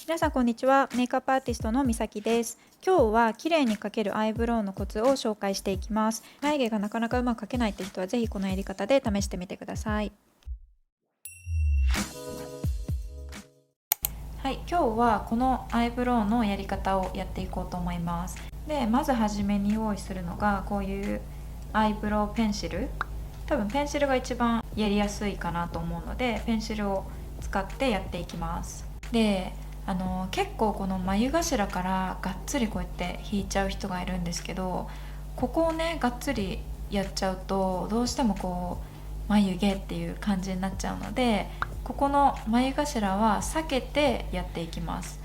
皆さんこんにちは。メイクアップアーティストのみさきです。今日は綺麗に描けるアイブロウのコツを紹介していきます。眉毛がなかなかうまく描けないって人はぜひこのやり方で試してみてください。はい、今日はこのアイブロウのやり方をやっていこうと思います。で、まずはじめに用意するのがこういうアイブロウペンシル。多分ペンシルが一番やりやすいかなと思うので、ペンシルを使ってやっていきます。で、結構この眉頭からがっつりこうやって引いちゃう人がいるんですけど、ここをねがっつりやっちゃうとどうしてもこう眉毛っていう感じになっちゃうので、ここの眉頭は避けてやっていきます。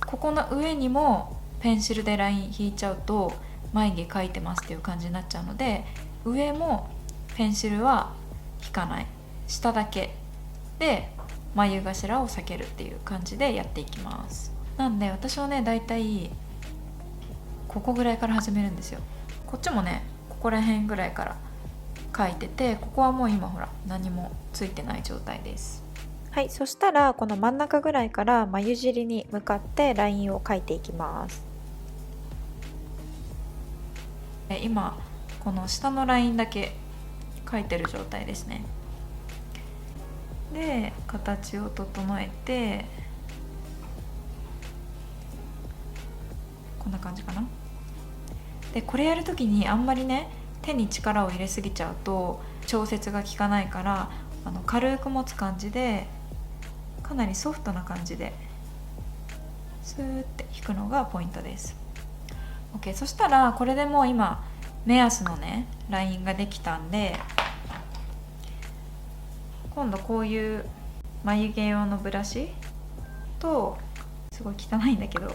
ここの上にもペンシルでライン引いちゃうと眉毛描いてますっていう感じになっちゃうので、上もペンシルは引かない、下だけで眉頭を避けるっていう感じでやっていきます。なんで私はねだいたいここぐらいから始めるんですよ。こっちもねここら辺ぐらいから描いてて、ここはもう今ほら何もついてない状態です。はい、そしたらこの真ん中ぐらいから眉尻に向かってラインを描いていきます。今この下のラインだけ描いてる状態ですね。で形を整えてこんな感じかな。でこれやるときにあんまりね手に力を入れすぎちゃうと調節が効かないから、軽く持つ感じでかなりソフトな感じでスーって引くのがポイントです。 OK、 そしたらこれでもう今目安のねラインができたんで、今度こういう眉毛用のブラシと、すごい汚いんだけど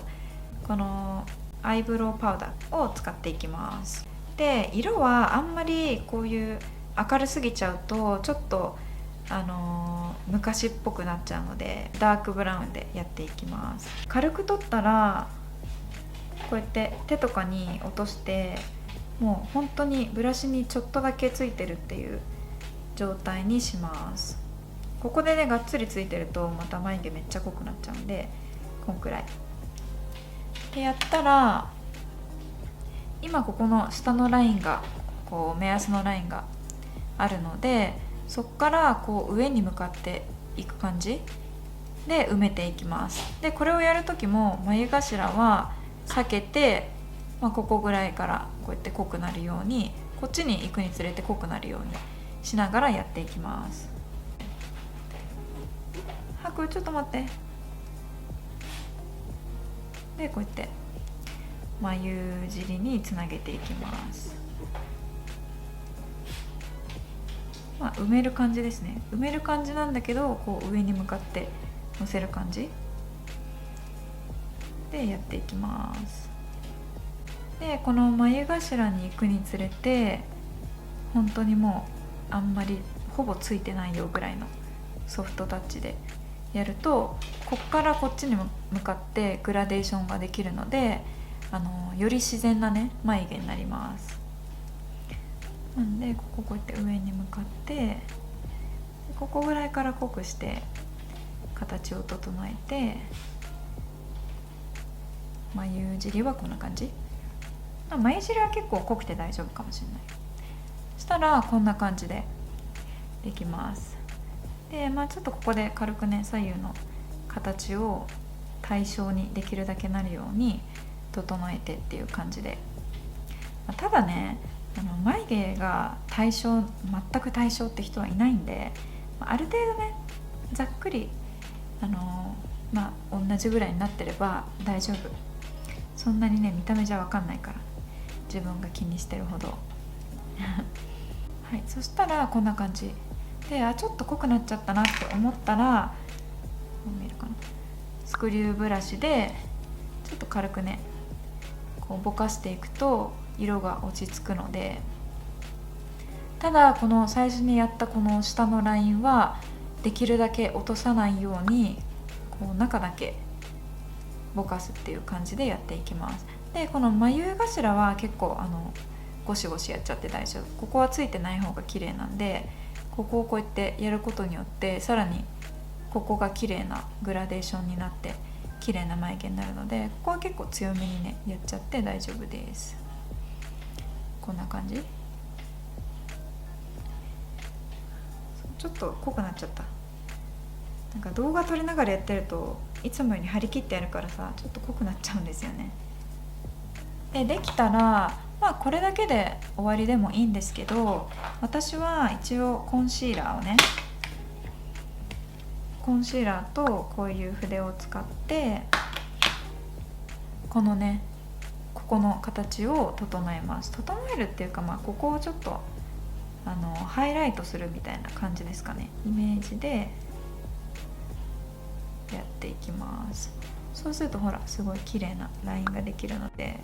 このアイブロウパウダーを使っていきます。で色はあんまりこういう明るすぎちゃうとちょっと昔っぽくなっちゃうので、ダークブラウンでやっていきます。軽く取ったらこうやって手とかに落として、もう本当にブラシにちょっとだけついてるっていう状態にします。ここでねがっつりついてるとまた眉毛めっちゃ濃くなっちゃうんで、こんくらいでやったら、今ここの下のラインがこう目安のラインがあるので、そこからこう上に向かっていく感じで埋めていきます。でこれをやる時も眉頭は避けて、ここぐらいからこうやって濃くなるように、こっちに行くにつれて濃くなるようにしながらやっていきます。これちょっと待って。でこうやって眉尻につなげていきます。埋める感じですね。埋める感じなんだけど、こう上に向かってのせる感じでやっていきます。でこの眉頭に行くにつれて本当にもうあんまりほぼついてないよぐらいのソフトタッチでやると、こっからこっちに向かってグラデーションができるので、より自然なね眉毛になります。なんでこうやって上に向かって、ここぐらいから濃くして形を整えて、眉尻はこんな感じ。眉尻は結構濃くて大丈夫かもしれない。そしたらこんな感じでできます。でちょっとここで軽くね左右の形を対称にできるだけなるように整えてっていう感じで、ただね眉毛が全く対称って人はいないんで、ある程度ねざっくり同じぐらいになってれば大丈夫。そんなにね見た目じゃ分かんないから、自分が気にしてるほどはい、そしたらこんな感じで、ちょっと濃くなっちゃったなって思ったら、見えるかな、スクリューブラシでちょっと軽くねこうぼかしていくと色が落ち着くので、ただこの最初にやったこの下のラインはできるだけ落とさないようにこう中だけぼかすっていう感じでやっていきます。でこの眉頭は結構ゴシゴシやっちゃって大丈夫。ここはついてない方が綺麗なんで、ここをこうやってやることによってさらにここが綺麗なグラデーションになって綺麗な眉毛になるので、ここは結構強めにねやっちゃって大丈夫です。こんな感じ。ちょっと濃くなっちゃった。なんか動画撮りながらやってるといつもより張り切ってやるからさ、ちょっと濃くなっちゃうんですよね。できたらこれだけで終わりでもいいんですけど、私は一応コンシーラーをね、コンシーラーとこういう筆を使ってこのね、ここの形を整えます。整えるっていうか、ここをちょっとハイライトするみたいな感じですかね。イメージでやっていきます。そうするとほらすごい綺麗なラインができるので、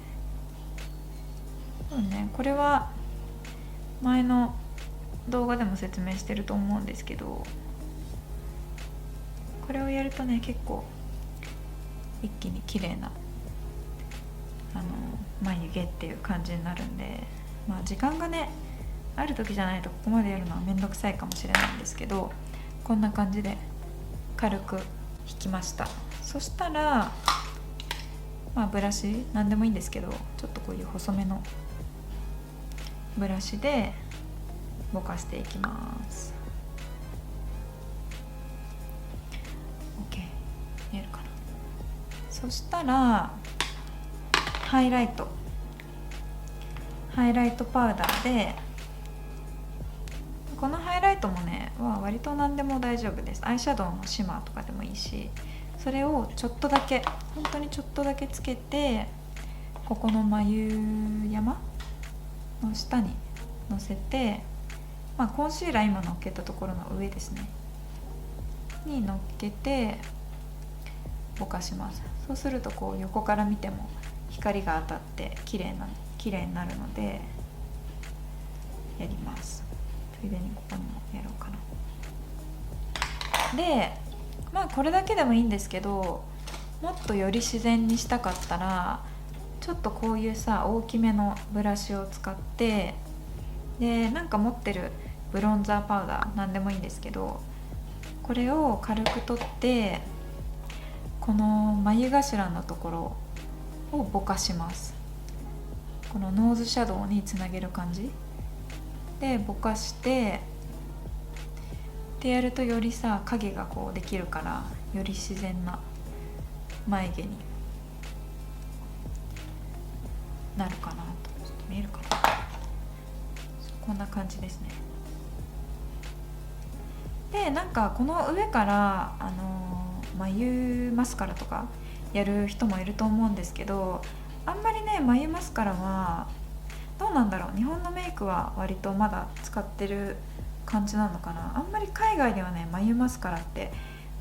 これは前の動画でも説明してると思うんですけど、これをやるとね結構一気に綺麗な眉毛っていう感じになるんで、時間がねある時じゃないとここまでやるのはめんどくさいかもしれないんですけど、こんな感じで軽く引きました。そしたらブラシ何でもいいんですけど、ちょっとこういう細めのブラシでぼかしていきます。 OK、 見えるかな。そしたらハイライトパウダーで、このハイライトもね割と何でも大丈夫です。アイシャドウのシマーとかでもいいし、それをちょっとだけ、本当にちょっとだけつけて、ここの眉山の下にのせて、コンシーラー今のっけたところの上ですねにのっけてぼかします。そうするとこう横から見ても光が当たって綺麗になるのでやります。ついでにここにもやろうかな。でこれだけでもいいんですけど、もっとより自然にしたかったらちょっとこういうさ大きめのブラシを使って、でなんか持ってるブロンザーパウダーなんでもいいんですけど、これを軽く取ってこの眉頭のところをぼかします。このノーズシャドウにつなげる感じでぼかしてってやると、よりさ影がこうできるから、より自然な眉毛になるかなと。ちょっと見えるかな。こんな感じですね。でなんかこの上から眉マスカラとかやる人もいると思うんですけど、あんまりね眉マスカラはどうなんだろう、日本のメイクは割とまだ使ってる感じなのかな。あんまり海外ではね眉マスカラって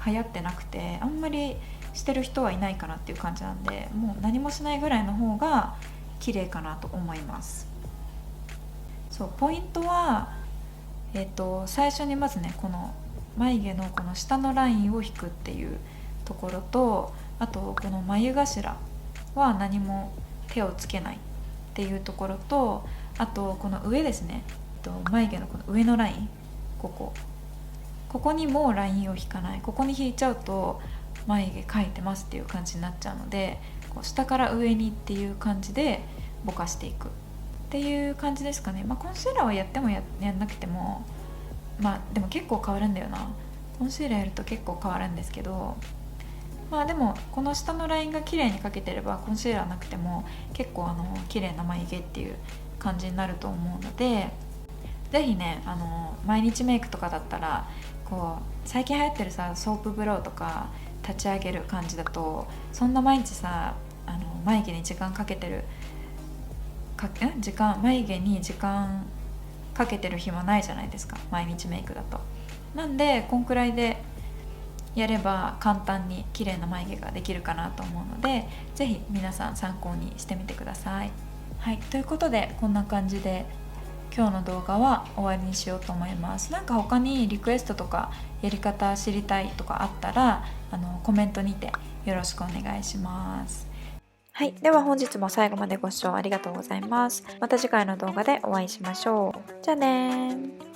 流行ってなくて、あんまりしてる人はいないかなっていう感じなんで、もう何もしないぐらいの方が綺麗かなと思います。そう、ポイントは最初にまずねこの眉毛のこの下のラインを引くっていうところと、あとこの眉頭は何も手をつけないっていうところと、あとこの上ですね、眉毛のこの上のライン、ここにもラインを引かない。ここに引いちゃうと眉毛描いてますっていう感じになっちゃうので、こう下から上にっていう感じでぼかしていくっていう感じですかね。コンシーラーはやっても やんなくてもでも結構変わるんだよな。コンシーラーやると結構変わるんですけど、でもこの下のラインが綺麗に描けてればコンシーラーなくても結構綺麗な眉毛っていう感じになると思うので、ぜひね毎日メイクとかだったらこう最近流行ってるさソープブローとか立ち上げる感じだと、そんな毎日さ眉毛に時間かけてる眉毛に時間かけてる暇ないじゃないですか、毎日メイクだと。なんでこんくらいでやれば簡単に綺麗な眉毛ができるかなと思うので、ぜひ皆さん参考にしてみてください。はい、ということでこんな感じで今日の動画は終わりにしようと思います。なんか他にリクエストとかやり方知りたいとかあったらコメントにてよろしくお願いします。はい、では本日も最後までご視聴ありがとうございます。また次回の動画でお会いしましょう。じゃあねー。